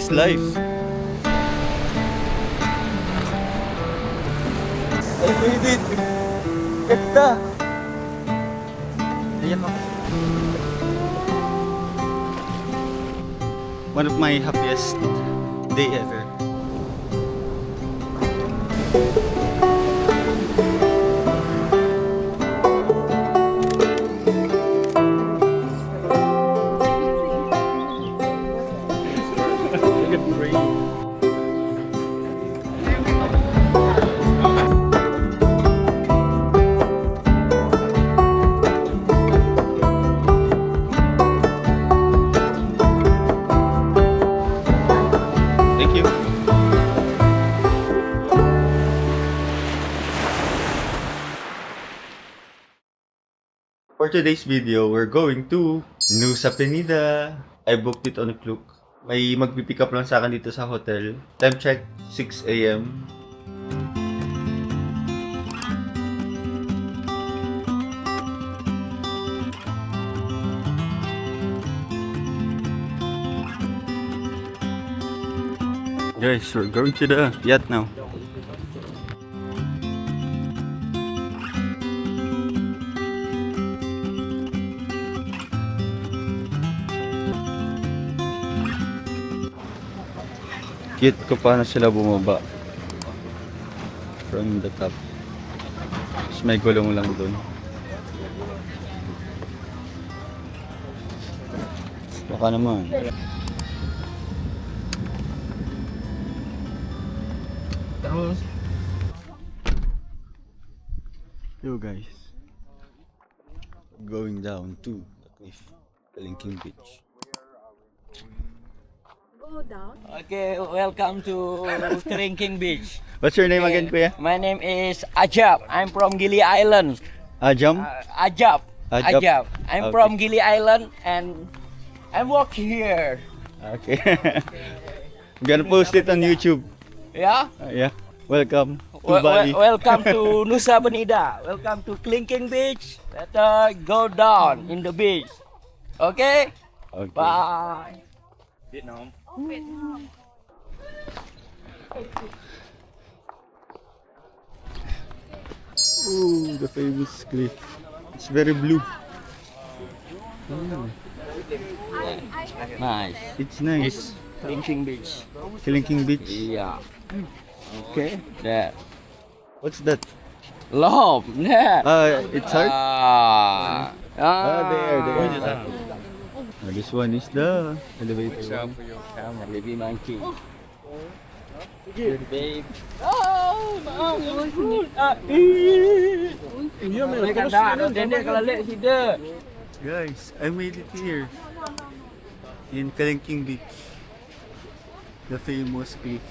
is life. I made it! Ganda! Ayan ako. One of my happiest day ever. Thank you. For today's video, we're going to Nusa Penida. I booked it on a Klook. May magpipick up lang sa akin dito sa hotel. Time check, 6 a.m. Guys, we're going to the yacht now. Cute ko paano sila bumaba from the top. Tapos may gulong lang dun. Baka naman. Yo guys, going down to the cliff, Kalinking Beach. Go down. Okay, welcome to Kalinking Beach. What's your name again, kuya? My name is Ajab. I'm from Gili Island. Ajam? Ajab. Ajab. Ajab. I'm Okay. from Gili Island and I'm working here. Okay. I'm gonna post it on YouTube. Yeah? Yeah. Welcome to Bali. Welcome to Nusa Penida. Welcome to Kalinking Beach. Let's go down in the beach. Okay? Okay. Bye. Vietnam. Ooh, the famous cliff. It's very blue. Nice. It's nice. Kalinking Beach. Kalinking Beach. Yeah. Okay. There. What's that? Love. Yeah. It's hard. There. This one is the elevator. Baby monkey. Good babe. Oh, Guys, I made it here. In Kalinking Beach. The famous cliff.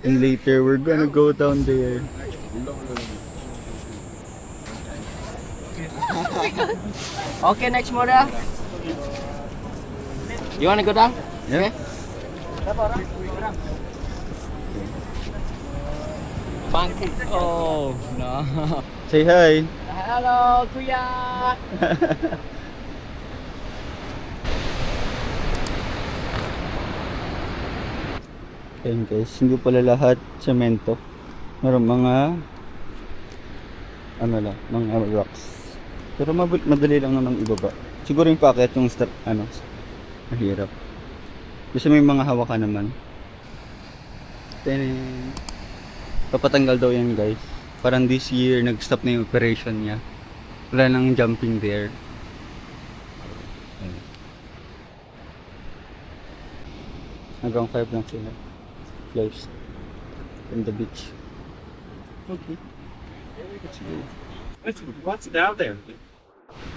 And later we're gonna go down there. Okay, next model. You wanna go down? Yeah. Monkey. Oh no. Say hi. Hello, Kuya. Ayan guys, hindi pala lahat semento. Meron mga mga rocks. Pero madali lang naman ibaba. Siguro yung paakyat yung mahirap. Kasi may mga hawakan naman. Then, papatanggal daw yan guys. Parang this year, nag-stop na yung operation niya. Wala nang jumping there. Ayan. Hanggang 5 lang sila. Closed. From the beach. Okay. Let's go. What's down there?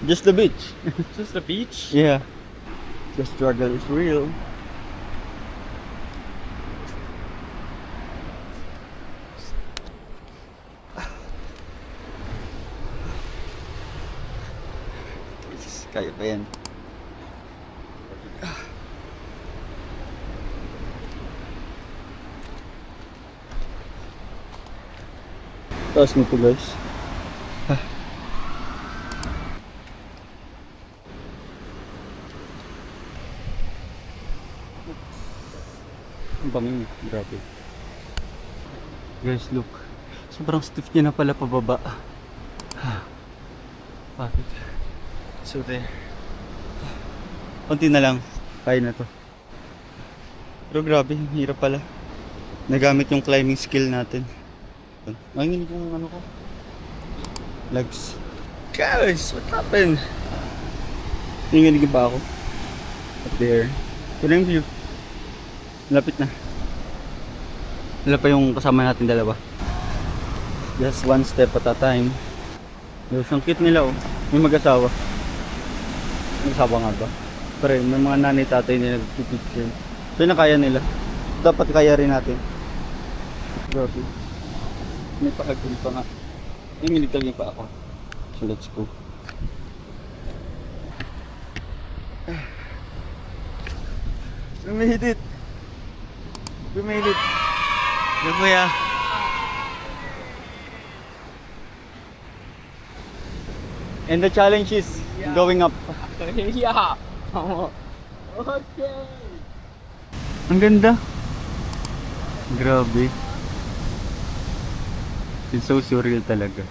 Just the beach. Just the beach? Yeah. The struggle is real. Kaya pa yan. Taas mo to guys. Ang bango, grabe. Guys, look. Sobrang stiff niya na pala pababa. Bakit? So there. Konti na lang. Kaya na to. Pero grabe, ang hirap pala. Nagamit yung climbing skill natin. Nanginig yung ano ko. Legs. Guys, what happened? Nanginig ba ako? Up there. Ito na yung view. Malapit na. Wala pa yung kasama natin dalawa. Just one step at a time. Yung ang cute nila oh. May mag-asawa. Mag-asawa nga ba? Pero may mga nanay tatay nila nagpipicture. So yun ang kaya nila. Dapat kaya rin natin. Grabe. May pahagul pa nga. Nanginig talaga pa ako. So let's go. We made it. We made it. Good kuya. And the challenge is going up. Yeah. Okay. Ang ganda. Grabe. It's so surreal talaga.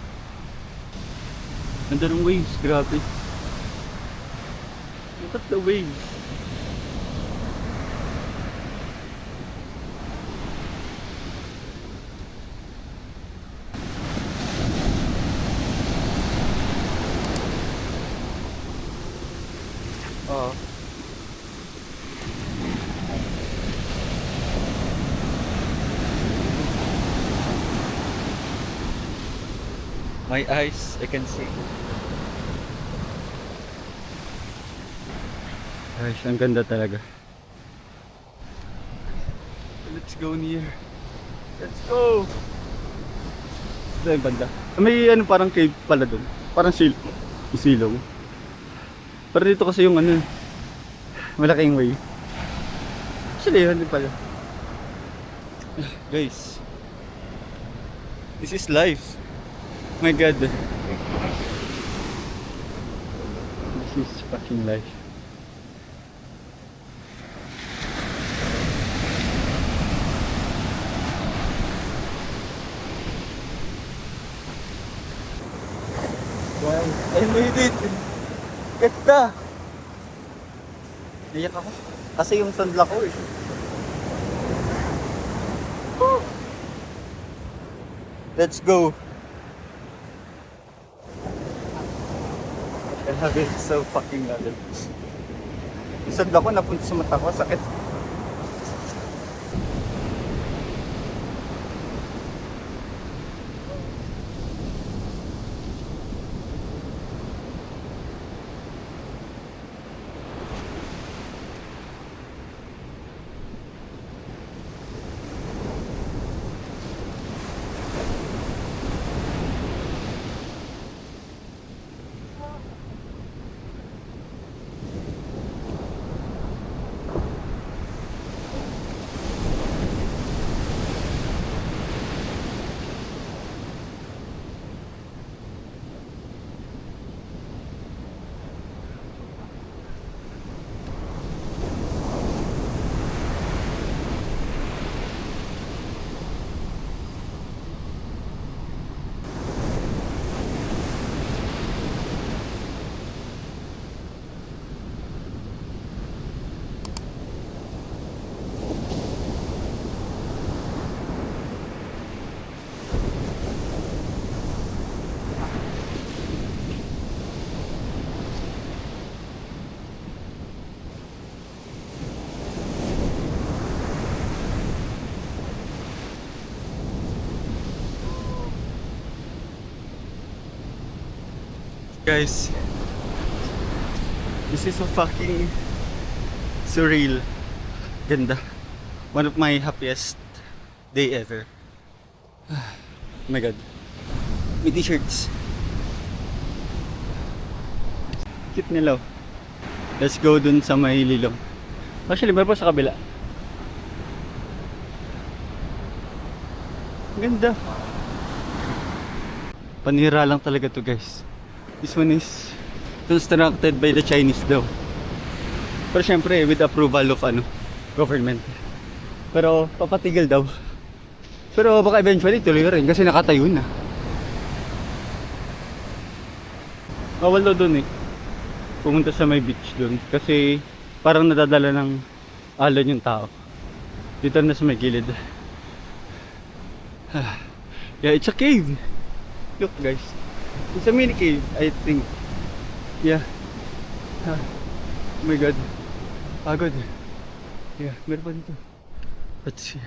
Ganda ng waves, grabe. Look at the waves. Oh. My eyes, I can see. Ay, ang ganda talaga. Let's go near. Let's go! Ito yung banda. May ano parang cave pala dun. Parang silong. Pero dito kasi yung ano, malaking way. Actually, yun din pala. Guys, this is life. My God. This is fucking life. Wow, I made it! Ganda! Iyak ako. Kasi yung sunblock ko eh. Woo! Let's go! I have it so fucking level. Yung sunblock ko napunta sa mata ko. Sakit. Guys, this is so fucking surreal. Ganda. One of my happiest day ever. Oh my God. May t-shirts. Cute nila. Let's go dun sa may lilong. Actually, meron pa sa kabila. Ganda. Panira lang talaga to, guys. This one is constructed by the Chinese daw. Pero syempre with approval of government. Pero papatigil daw. Pero baka eventually tuloy rin kasi nakatayo na. Bawal daw dun eh. Pumunta sa may beach dun. Kasi parang nadadala ng alon yung tao. Dito na sa may gilid. Yeah, it's a cave. Look guys. It's a mini cave, I think. Yeah. Oh my god. Pagod. Yeah, meron pa dito. Let's see.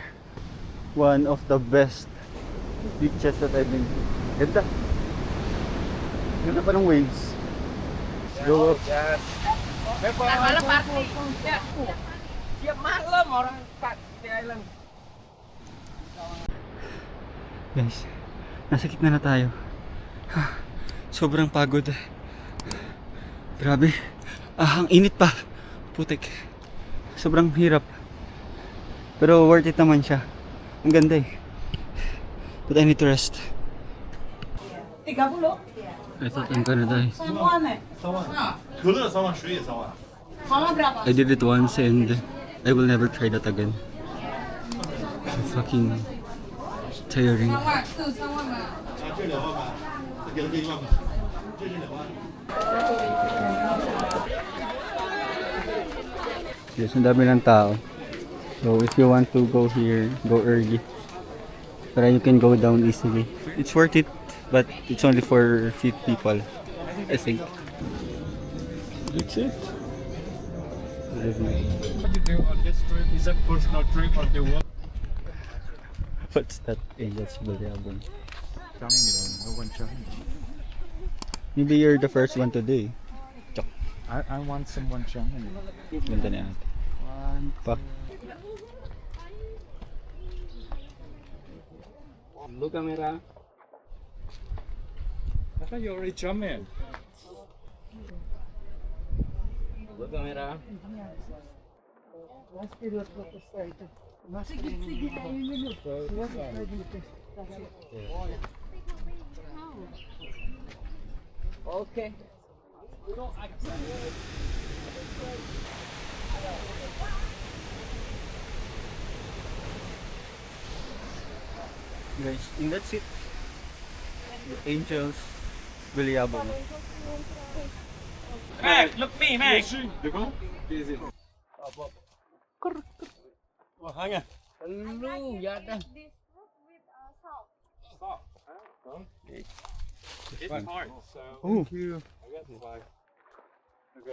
One of the best beaches that I've been to. Ganda. Ganda pa ng waves. Go up. Siap malam orang di island. Guys, nasa gitna na tayo. Sobrang pagod. Grabe. Ang init pa. Putik. Sobrang hirap. Pero worth it naman siya. Ang ganda eh. But I need to rest. 30 I thought I'm gonna die. 3万呢 可乐3万，水也3万。 3万不了吧 I did it once and I will never try that again. Fucking tiring. 3万这3万吧 这2万吧，给了这1万吧，这是2万。 Yes, ang dami ng tao. So if you want to go here, go early. Para you can go down easily. It's worth it, but it's only for fit people, I think. That's it. What you do on this trip is a personal trip on the walk. What's that? Eh, that's Balyabong. No one showing. Maybe you're the first one today. I want someone showing. Ganda na ate. Fuck. Lu kamera. I thought you already jumped in. Lu kamera. Okay. Guys, and that's it. The Angels, Balyabong. Mac, look me, Mac. You go? Lu ya dah. It's hard. So Oh, okay,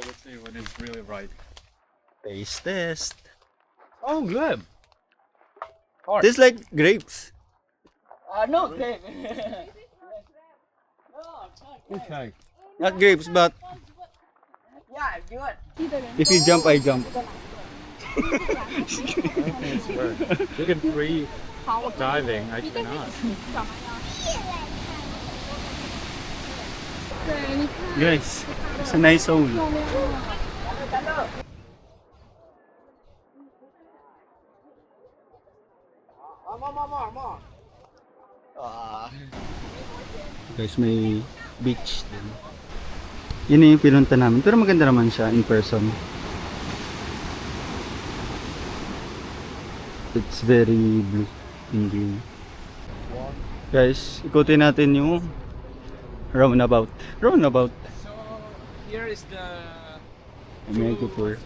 let's see when it's really right. taste test. Oh, good. Tastes like grapes. No, okay. Okay. Not grapes, but Yeah, good. if you jump, I jump. You can free diving. I cannot. Guys, it's a nice zone. Guys, may beach din. Yun na yung pinunta namin. Pero maganda naman siya in person. It's very blue and green. Guys, ikutin natin yung roundabout. Roundabout. Here is the Medyo tour.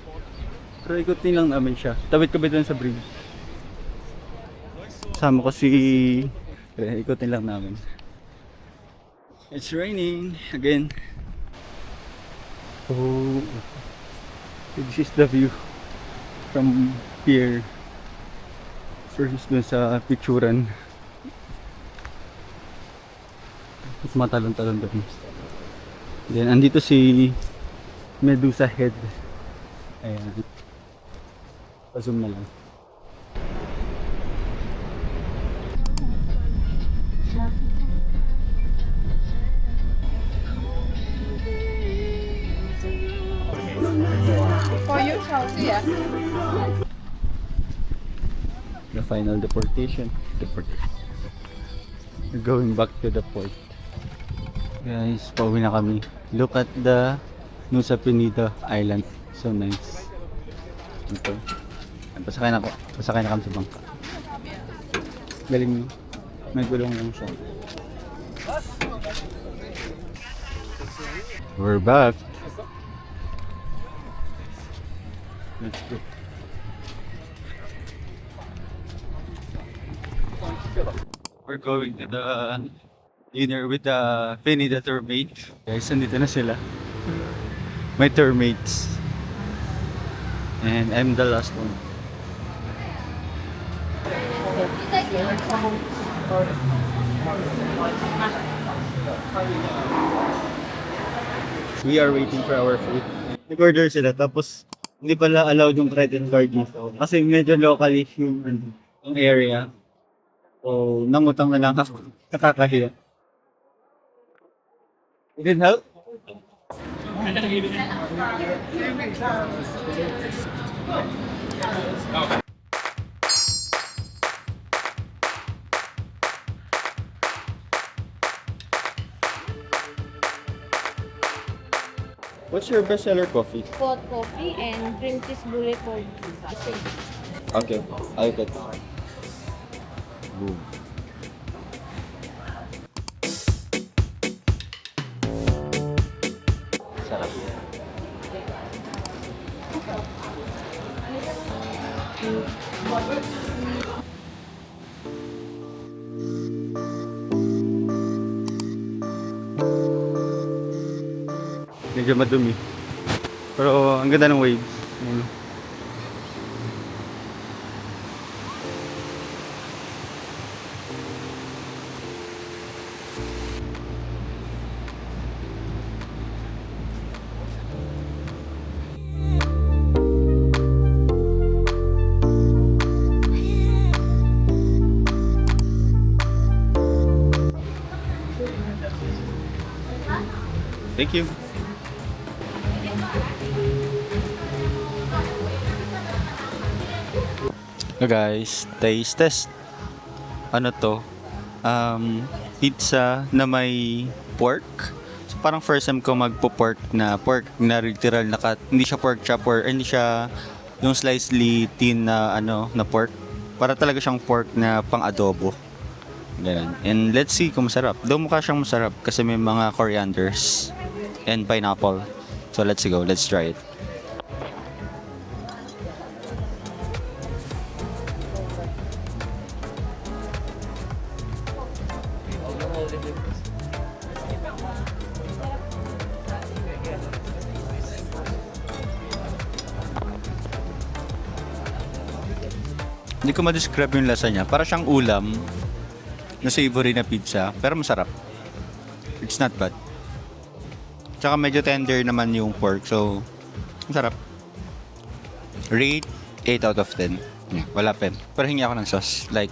Pero ikutin lang namin siya. Tawid-kabit dun sa bridge. Sama ko si... Ikutin lang namin. It's raining again. Oh, this is the view from here versus dun sa picturean. At matalon-talon doon. Then andito si Medusa Head. Ayan. Pa-zoom na lang. The final deportation. We're going back to the port. Guys, pauwi na kami. Look at the Nusa Penida Island. So nice. Ito. Pasakay na ko. Pasakay na kami sa bangka. Galing mo. May gulong lang siya. We're back. Let's go. We're going to the dinner with the Penny the Tourmate. Guys, nandito na sila. My tourmates. And I'm the last one. We are waiting for our food. Nag-order sila tapos hindi pala allowed yung credit card dito. Kasi medyo localish yung area. So, nangutang na lang ako. Nakakahiya. You can help? What's your bestseller coffee? Hot coffee and cream cheese bullet for Okay, I'll get Boom. Sarap. Medyo madumi. Pero ang ganda ng waves. Ayun. Thank you. So guys, taste test. Ano to? Pizza na may pork. So parang first time ko magpo-pork na literal na cut. Hindi siya pork chop or hindi siya yung slightly thin na na pork. Para talaga siyang pork na pang adobo. Ganun. And let's see kung masarap. Though mukha siyang masarap kasi may mga corianders and pineapple. So let's go, let's try it. Hindi ko ma-describe yung lasa niya. Para siyang ulam na savory na pizza, pero masarap. It's not bad. Tsaka medyo tender naman yung pork, so masarap. Rate 8 out of 10. Wala pen. Pero hingi ako ng sauce, like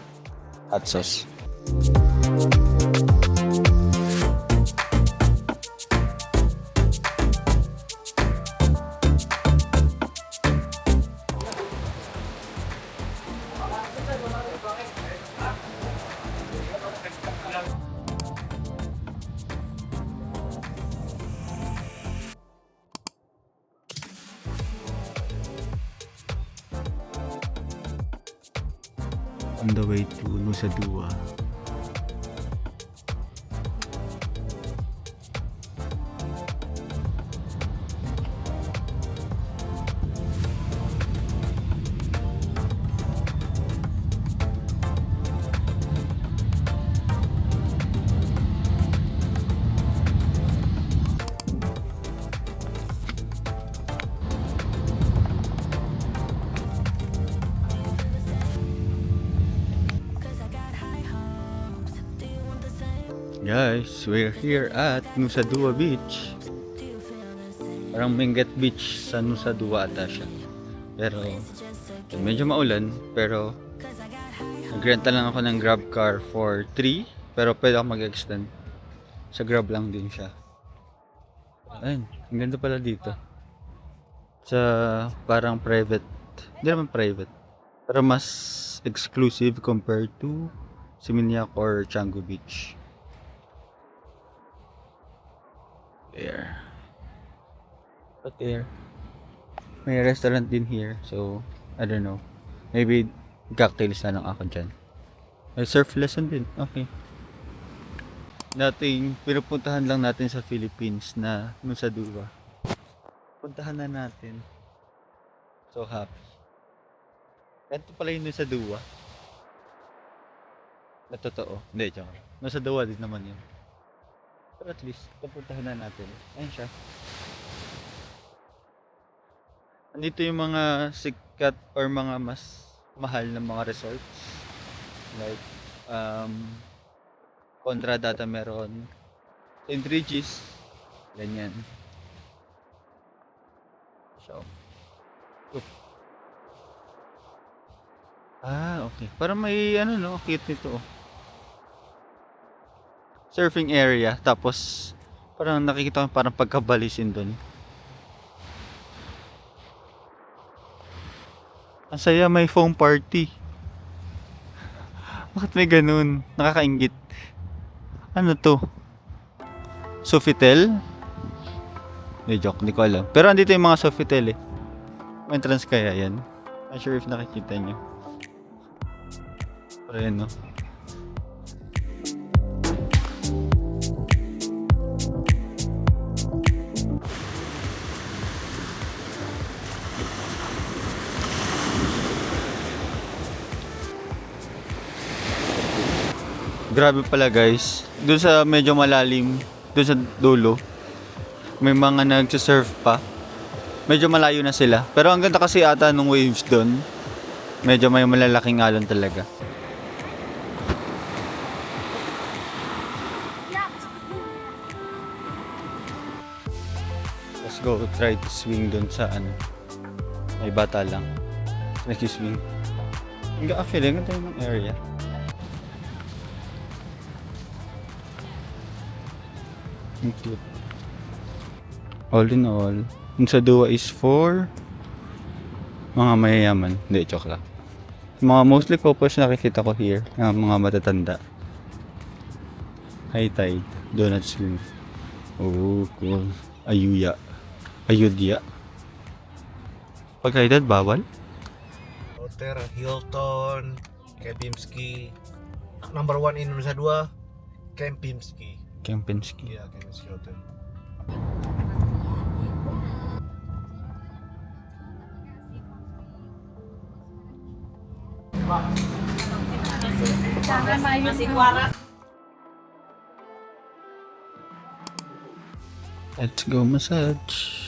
hot sauce. On the way to Nusa Dua. Guys, we're here at Nusa Dua Beach. Parang Benguet Beach sa Nusa Dua ata siya. Pero medyo maulan, pero nagrenta lang ako ng grab car for 3, pero pwede ako mag-extend. Sa grab lang din siya. Ayun, ang ganda pala dito. Sa parang private, hindi naman private, pero mas exclusive compared to Seminyak or Canggu Beach. There. But there. May restaurant din here, so I don't know. Maybe cocktails na lang ako dyan. May surf lesson din. Okay. Dating pinupuntahan lang natin sa Philippines na Nusa Dua. Puntahan na natin. So happy. Ganito pala yung Nusa Dua. Na totoo. Hindi, joke. Nusa Dua din naman yun. Pero at least, pupuntahan na natin. Ayun siya. Andito yung mga sikat or mga mas mahal na mga resorts. Like, Contra Data meron. St. Regis. Ganyan. So. Okay. Parang may ano no, cute nito. Surfing area. Tapos, parang nakikita ko parang pagkabalisin doon. Ang saya, may foam party. Bakit may ganun? Nakakaingit. Ano to? Sofitel? Hindi, joke. Hindi ko alam. Pero andito yung mga Sofitel eh. May entrance kaya yan? Not sure if nakikita nyo. Pero yan no. Grabe pala guys. Doon sa medyo malalim, doon sa dulo, may mga nagsisurf pa. Medyo malayo na sila. Pero ang ganda kasi ata nung waves doon. Medyo may malalaking alon talaga. Let's go try to swing doon sa ano. May bata lang. Nag-swing. Actually, ang ganda yung area. Cute. All in all, Nusa Dua is for mga mayayaman. Hindi, joke lang. Mga mostly couples na nakikita ko here, mga matatanda. High tide, donut swing. Oh, cool. Ayudya. Pag high tide, bawal? Hotel Hilton, Kempinski. Number 1 in Nusa Dua, Kempinski. Kempinski. Yeah, Kempinski Hotel. Let's go massage.